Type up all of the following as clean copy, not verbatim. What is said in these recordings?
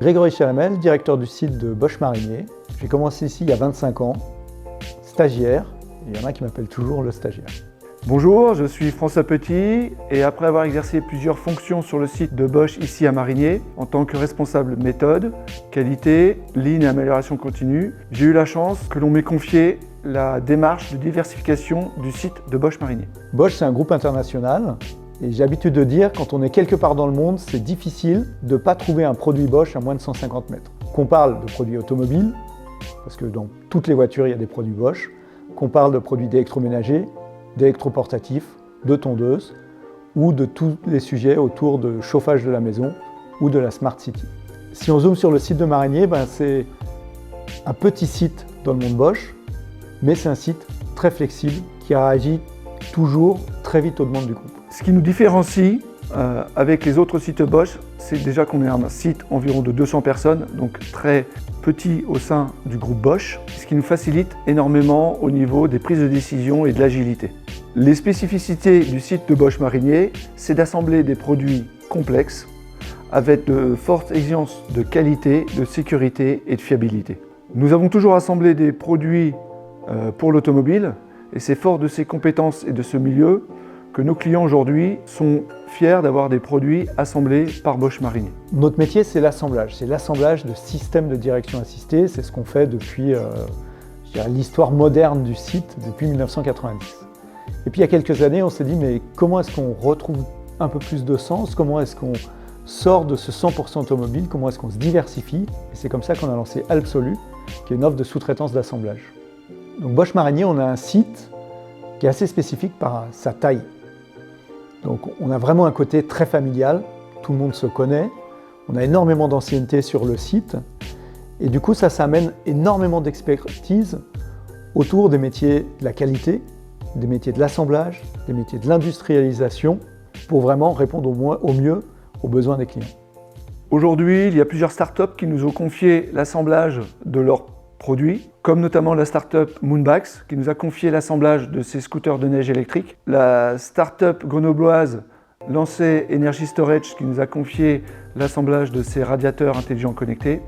Grégory Chalamel, directeur du site de Bosch Marinier. J'ai commencé ici il y a 25 ans, stagiaire, et il y en a qui m'appellent toujours le stagiaire. Bonjour, je suis François Petit et après avoir exercé plusieurs fonctions sur le site de Bosch ici à Marinier, en tant que responsable méthode, qualité, ligne et amélioration continue, j'ai eu la chance que l'on m'ait confié la démarche de diversification du site de Bosch Marinier. Bosch, c'est un groupe international et j'ai l'habitude de dire quand on est quelque part dans le monde, c'est difficile de ne pas trouver un produit Bosch à moins de 150 mètres. Qu'on parle de produits automobiles, parce que dans toutes les voitures il y a des produits Bosch, qu'on parle de produits d'électroménager, d'électroportatifs, de tondeuses ou de tous les sujets autour de chauffage de la maison ou de la Smart City. Si on zoome sur le site de Marinier, c'est un petit site dans le monde Bosch, mais c'est un site très flexible qui réagit toujours très vite aux demandes du groupe. Ce qui nous différencie avec les autres sites Bosch, c'est déjà qu'on est un site environ de 200 personnes, donc très petit au sein du groupe Bosch, ce qui nous facilite énormément au niveau des prises de décision et de l'agilité. Les spécificités du site de Bosch Marinier, c'est d'assembler des produits complexes avec de fortes exigences de qualité, de sécurité et de fiabilité. Nous avons toujours assemblé des produits pour l'automobile et c'est fort de ces compétences et de ce milieu que nos clients aujourd'hui sont fiers d'avoir des produits assemblés par Bosch Marinier. Notre métier, c'est l'assemblage de systèmes de direction assistée. C'est ce qu'on fait depuis l'histoire moderne du site, depuis 1990. Et puis il y a quelques années, on s'est dit, mais comment est-ce qu'on retrouve un peu plus de sens? Comment est-ce qu'on sort de ce 100% automobile? Comment est-ce qu'on se diversifie? Et c'est comme ça qu'on a lancé Absolu, qui est une offre de sous-traitance d'assemblage. Donc Bosch Marinier, on a un site qui est assez spécifique par sa taille. Donc on a vraiment un côté très familial, tout le monde se connaît, on a énormément d'ancienneté sur le site et du coup ça amène énormément d'expertise autour des métiers de la qualité, des métiers de l'assemblage, des métiers de l'industrialisation pour vraiment répondre au mieux aux besoins des clients. Aujourd'hui, il y a plusieurs startups qui nous ont confié l'assemblage de leurs produits, comme notamment la start-up Moonbax qui nous a confié l'assemblage de ses scooters de neige électriques, la start-up grenobloise Lancet Energy Storage qui nous a confié l'assemblage de ses radiateurs intelligents connectés,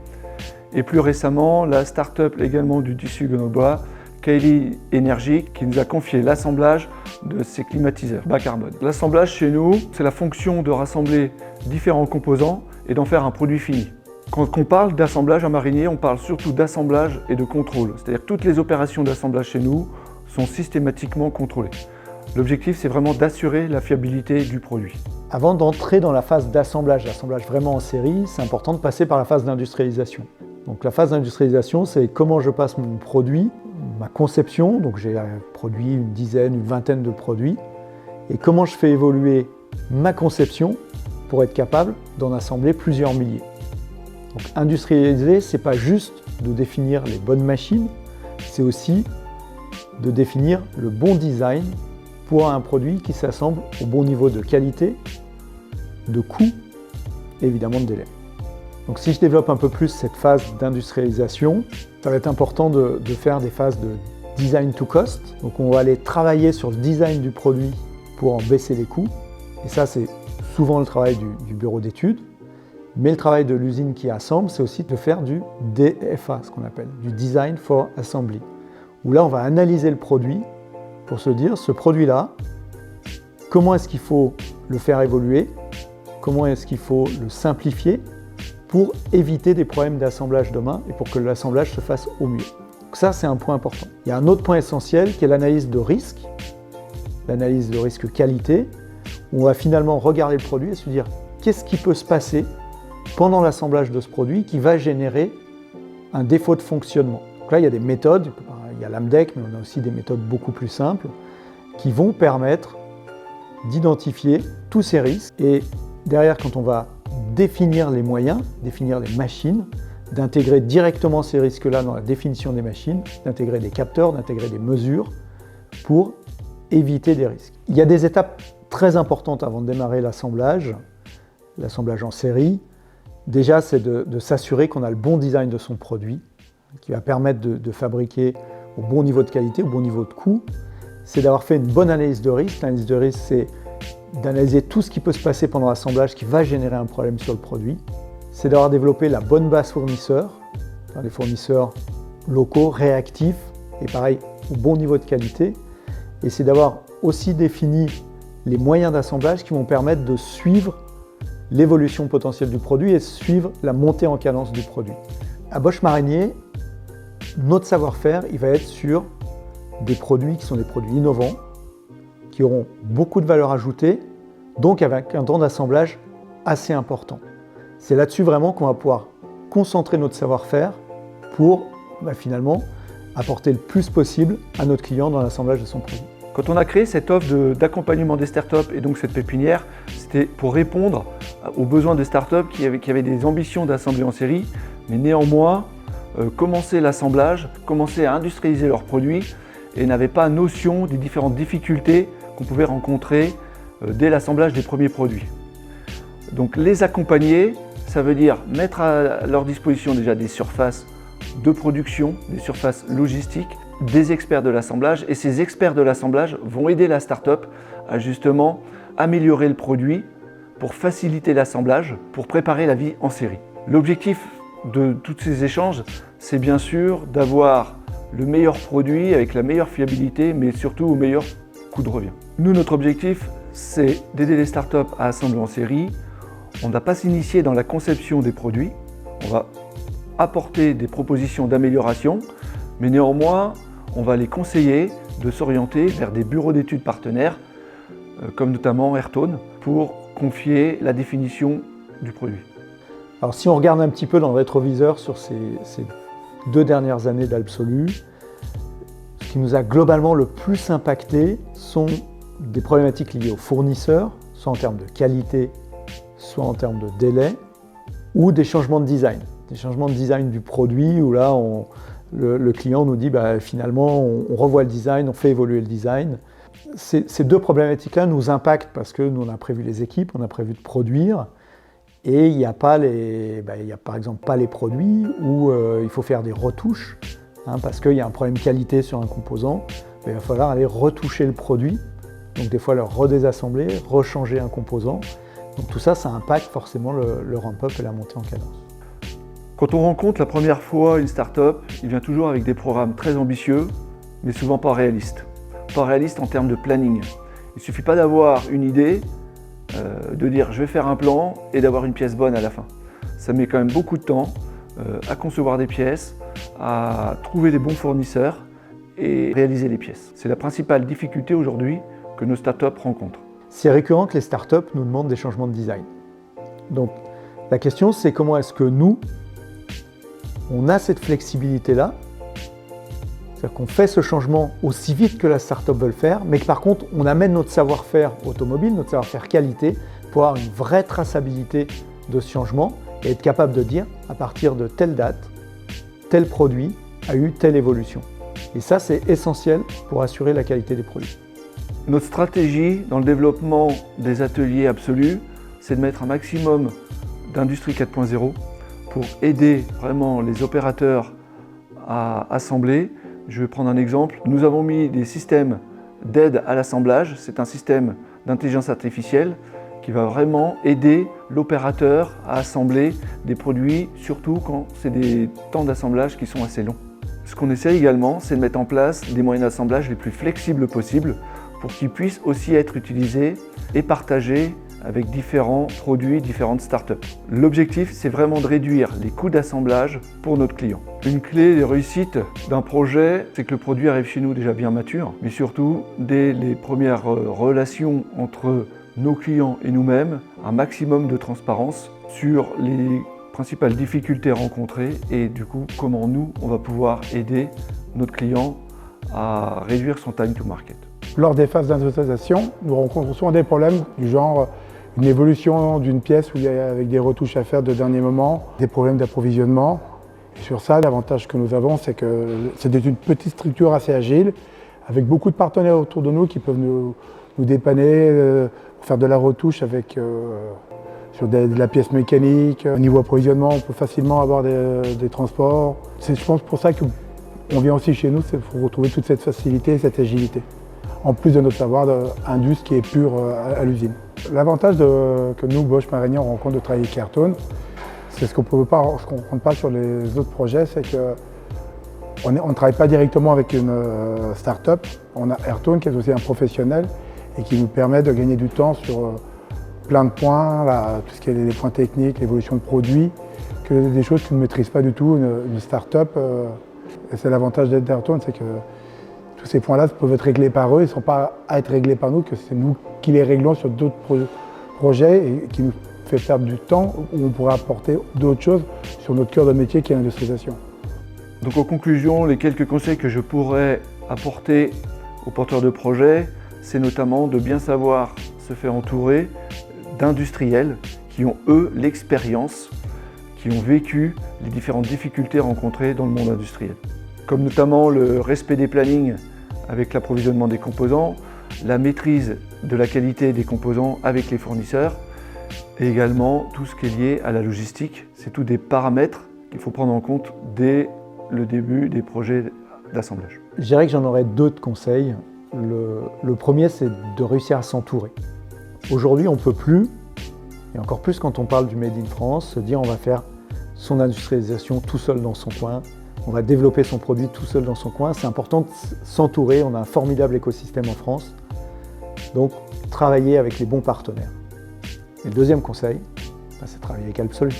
et plus récemment la start-up également du tissu grenoblois Kaylee Energy qui nous a confié l'assemblage de ses climatiseurs bas carbone. L'assemblage chez nous, c'est la fonction de rassembler différents composants et d'en faire un produit fini. Quand on parle d'assemblage à Marinier, on parle surtout d'assemblage et de contrôle. C'est-à-dire que toutes les opérations d'assemblage chez nous sont systématiquement contrôlées. L'objectif, c'est vraiment d'assurer la fiabilité du produit. Avant d'entrer dans la phase d'assemblage, l'assemblage vraiment en série, c'est important de passer par la phase d'industrialisation. Donc la phase d'industrialisation, c'est comment je passe mon produit, ma conception, donc j'ai produit une dizaine, une vingtaine de produits, et comment je fais évoluer ma conception pour être capable d'en assembler plusieurs milliers. Donc industrialiser, c'est pas juste de définir les bonnes machines, c'est aussi de définir le bon design pour un produit qui s'assemble au bon niveau de qualité, de coût et évidemment de délai. Donc si je développe un peu plus cette phase d'industrialisation, ça va être important de faire des phases de design to cost. Donc on va aller travailler sur le design du produit pour en baisser les coûts. Et ça, c'est souvent le travail du bureau d'études. Mais le travail de l'usine qui assemble, c'est aussi de faire du DFA, ce qu'on appelle, du Design for Assembly. Où là, on va analyser le produit pour se dire, ce produit-là, comment est-ce qu'il faut le faire évoluer? Comment est-ce qu'il faut le simplifier pour éviter des problèmes d'assemblage demain et pour que l'assemblage se fasse au mieux. Donc ça, c'est un point important. Il y a un autre point essentiel qui est l'analyse de risque qualité, où on va finalement regarder le produit et se dire, qu'est-ce qui peut se passer pendant l'assemblage de ce produit qui va générer un défaut de fonctionnement. Donc là, il y a des méthodes, il y a l'AMDEC, mais on a aussi des méthodes beaucoup plus simples qui vont permettre d'identifier tous ces risques. Et derrière, quand on va définir les moyens, définir les machines, d'intégrer directement ces risques-là dans la définition des machines, d'intégrer des capteurs, d'intégrer des mesures pour éviter des risques. Il y a des étapes très importantes avant de démarrer l'assemblage en série. Déjà, c'est de s'assurer qu'on a le bon design de son produit, qui va permettre de fabriquer au bon niveau de qualité, au bon niveau de coût. C'est d'avoir fait une bonne analyse de risque. L'analyse de risque, c'est d'analyser tout ce qui peut se passer pendant l'assemblage qui va générer un problème sur le produit. c'est d'avoir développé la bonne base fournisseur, les fournisseurs locaux, réactifs et pareil, au bon niveau de qualité. Et c'est d'avoir aussi défini les moyens d'assemblage qui vont permettre de suivre l'évolution potentielle du produit et suivre la montée en cadence du produit. À Bosch Marignier, notre savoir-faire, il va être sur des produits qui sont des produits innovants, qui auront beaucoup de valeur ajoutée, donc avec un temps d'assemblage assez important. C'est là-dessus vraiment qu'on va pouvoir concentrer notre savoir-faire pour finalement apporter le plus possible à notre client dans l'assemblage de son produit. Quand on a créé cette offre d'accompagnement des startups et donc cette pépinière, c'était pour répondre aux besoins des startups qui avaient des ambitions d'assembler en série, mais néanmoins commencer l'assemblage, commencer à industrialiser leurs produits et n'avaient pas notion des différentes difficultés qu'on pouvait rencontrer dès l'assemblage des premiers produits. Donc les accompagner, ça veut dire mettre à leur disposition déjà des surfaces de production, des surfaces logistiques, des experts de l'assemblage, et ces experts de l'assemblage vont aider la start-up à justement améliorer le produit pour faciliter l'assemblage, pour préparer la vie en série. L'objectif de tous ces échanges, c'est bien sûr d'avoir le meilleur produit avec la meilleure fiabilité, mais surtout au meilleur coût de revient. Nous, notre objectif, c'est d'aider les startups à assembler en série. On ne va pas s'initier dans la conception des produits, on va apporter des propositions d'amélioration, mais néanmoins, on va les conseiller de s'orienter vers des bureaux d'études partenaires, comme notamment Ayrton, pour confier la définition du produit. Alors si on regarde un petit peu dans le rétroviseur sur ces 2 dernières années d'Absolu, ce qui nous a globalement le plus impacté sont des problématiques liées aux fournisseurs, soit en termes de qualité, soit en termes de délai, ou des changements de design. Des changements de design du produit où là, le client nous dit finalement on revoit le design, on fait évoluer le design. Ces 2 problématiques-là nous impactent parce que nous on a prévu les équipes, on a prévu de produire et il n'y a par exemple pas les produits où il faut faire des retouches parce qu'il y a un problème qualité sur un composant. Il va falloir aller retoucher le produit, donc des fois le redésassembler, rechanger un composant. Donc tout ça, ça impacte forcément le ramp-up et la montée en cadence. Quand on rencontre la première fois une start-up, il vient toujours avec des programmes très ambitieux, mais souvent pas réalistes. Pas réalistes en termes de planning. Il ne suffit pas d'avoir une idée, de dire je vais faire un plan et d'avoir une pièce bonne à la fin. Ça met quand même beaucoup de temps à concevoir des pièces, à trouver les bons fournisseurs et réaliser les pièces. C'est la principale difficulté aujourd'hui que nos start-up rencontrent. C'est récurrent que les start-up nous demandent des changements de design. Donc la question c'est comment est-ce que nous, on a cette flexibilité-là, c'est-à-dire qu'on fait ce changement aussi vite que la start-up veut le faire, mais que par contre on amène notre savoir-faire automobile, notre savoir-faire qualité, pour avoir une vraie traçabilité de ce changement et être capable de dire à partir de telle date, tel produit a eu telle évolution. Et ça c'est essentiel pour assurer la qualité des produits. Notre stratégie dans le développement des ateliers absolus, c'est de mettre un maximum d'industrie 4.0 pour aider vraiment les opérateurs à assembler. Je vais prendre un exemple. Nous avons mis des systèmes d'aide à l'assemblage. C'est un système d'intelligence artificielle qui va vraiment aider l'opérateur à assembler des produits, surtout quand c'est des temps d'assemblage qui sont assez longs. Ce qu'on essaie également, c'est de mettre en place des moyens d'assemblage les plus flexibles possibles pour qu'ils puissent aussi être utilisés et partagés avec différents produits, différentes startups. L'objectif, c'est vraiment de réduire les coûts d'assemblage pour notre client. Une clé de réussite d'un projet, c'est que le produit arrive chez nous déjà bien mature, mais surtout, dès les premières relations entre nos clients et nous-mêmes, un maximum de transparence sur les principales difficultés rencontrées et du coup, comment nous, on va pouvoir aider notre client à réduire son time to market. Lors des phases d'industrialisation, nous rencontrons souvent des problèmes du genre une évolution d'une pièce où il y a avec des retouches à faire de dernier moment, des problèmes d'approvisionnement. Et sur ça, l'avantage que nous avons, c'est que c'est une petite structure assez agile, avec beaucoup de partenaires autour de nous qui peuvent nous dépanner, pour faire de la retouche avec, sur de la pièce mécanique. Au niveau approvisionnement, on peut facilement avoir des transports. C'est, je pense, pour ça qu'on vient aussi chez nous, c'est pour retrouver toute cette facilité et cette agilité. En plus de notre savoir d'indus qui est pur à l'usine. L'avantage que nous, Bosch Marignier, on rencontre de travailler avec Ayrton, C'est ce qu'on ne comprend pas sur les autres projets, c'est qu'on ne travaille pas directement avec une start-up. On a Airtone qui est aussi un professionnel et qui nous permet de gagner du temps sur plein de points, tout ce qui est les points techniques, l'évolution de produits, que des choses que ne maîtrise pas du tout une start-up. Et c'est l'avantage d'être Airtone, c'est que tous ces points-là peuvent être réglés par eux, ils ne sont pas à être réglés par nous, que c'est nous qui les réglons sur d'autres projets et qui nous fait perdre du temps où on pourrait apporter d'autres choses sur notre cœur de métier qui est l'industrialisation. Donc en conclusion, les quelques conseils que je pourrais apporter aux porteurs de projets, c'est notamment de bien savoir se faire entourer d'industriels qui ont eux l'expérience, qui ont vécu les différentes difficultés rencontrées dans le monde industriel. Comme notamment le respect des plannings avec l'approvisionnement des composants, la maîtrise de la qualité des composants avec les fournisseurs et également tout ce qui est lié à la logistique. C'est tous des paramètres qu'il faut prendre en compte dès le début des projets d'assemblage. Je dirais que j'en aurais deux de conseils. Le premier, c'est de réussir à s'entourer. Aujourd'hui, on ne peut plus, et encore plus quand on parle du Made in France, se dire on va faire son industrialisation tout seul dans son coin, on va développer son produit tout seul dans son coin. C'est important de s'entourer, on a un formidable écosystème en France, donc travailler avec les bons partenaires. Et le deuxième conseil, c'est de travailler avec Absolue.